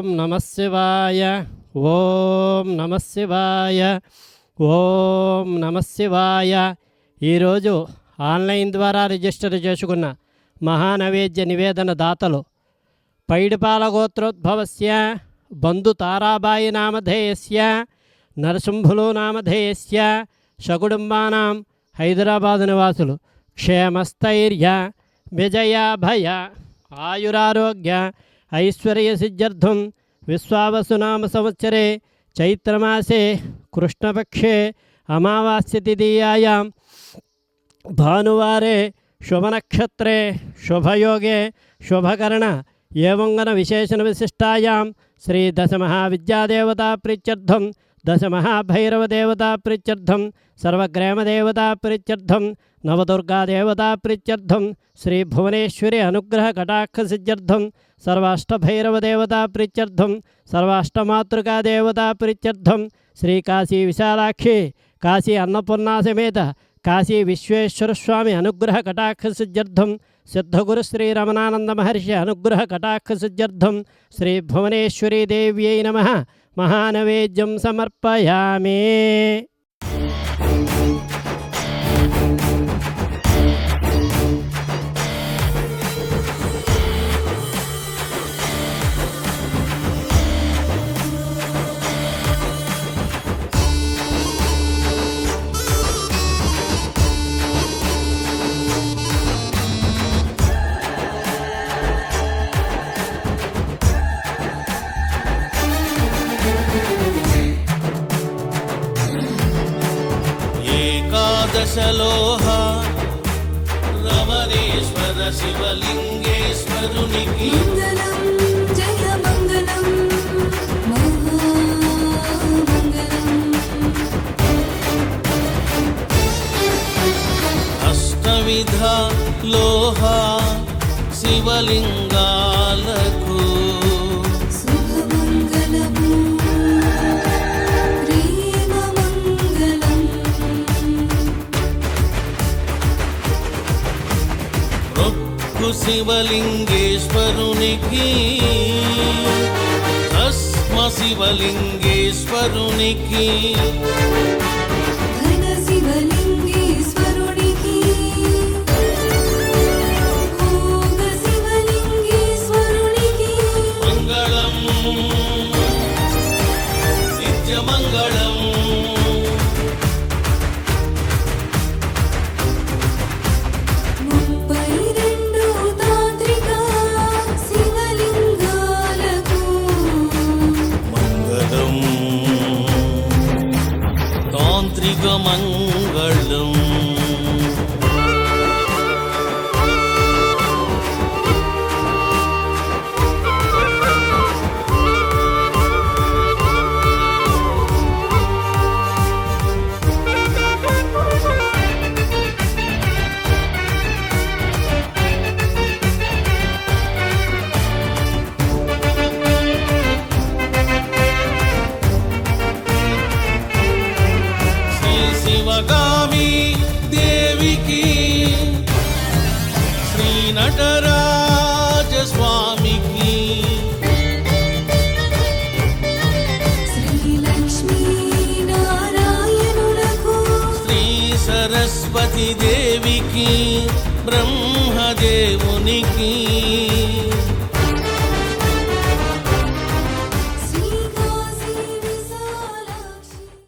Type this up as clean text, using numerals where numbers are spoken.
ఓం నమః శివాయ, ఓం నమః శివాయ, ఓం నమః శివాయ. ఈరోజు ఆన్లైన్ ద్వారా రిజిస్టర్ చేసుకున్న మహానైవేద్య నివేదన దాతలు పైడిపాల గోత్రోద్భవస్య బంధు తారాబాయి నామధేయస్య నరసింహులు నామధేయస్య సకుటుంబానాం హైదరాబాదు నివాసులు క్షేమస్థైర్య విజయాభయ ఆయురారోగ్య ఐశ్వర్యసిద్ధ్యర్థం విశ్వావసునామ సంవత్సరే చైత్రమాసే కృష్ణపక్షే అమావాస్యతిథీయాయాం భానువారే శుభనక్షత్రే శుభయోగే శుభకరణ ఏవంగన విశేషణ విశిష్టాయాం శ్రీ దశమహావిద్యాదేవతా ప్రీత్యర్థం దశమహాభైరవదేవతా ప్రీత్యర్థం సర్వగ్రామదేవతా ప్రీత్యర్థం నవదుర్గాదేవతా ప్రీత్యర్థం శ్రీ భువనేశ్వరి అనుగ్రహ కటాక్షసిద్ధ్యర్థం సర్వాష్టభైరవదేవతా ప్రీత్యర్థం సర్వాష్టమాతృకాదేవతా ప్రీత్యర్థం శ్రీ కాశీ విశాలాక్షి కాశీ అన్నపూర్ణా సమేత కాశీ విశ్వేశ్వర స్వామి అనుగ్రహ కటాక్షసిద్ధ్యర్థం సిద్ధగురు శ్రీ రమణానంద మహర్షి అనుగ్రహ కటాక్షసిద్ధ్యర్థం శ్రీ భువనేశ్వరీ దేవ్యై నమః మహానైవేద్యం సమర్పయామి. దశలోహ రమణేశ్వర శివలింగేశ్వరునికి మంగళం జయ మంగళం మహామంగళం. అష్టవిధ లోహ శివలింగాలకు శివలింగేశ్వరునికి భస్మ శివలింగేశ్వరునికి ఘన శివలింగేశ్వరునికి భోగ శివలింగేశ్వరునికి మంగళం నిత్యమంగళం. మంగళం శివగామి దేవికి శ్రీ నటరాజ స్వామికి శ్రీ లక్ష్మీ నారాయణులకు శ్రీ సరస్వతి దేవికి బ్రహ్మదేవునికి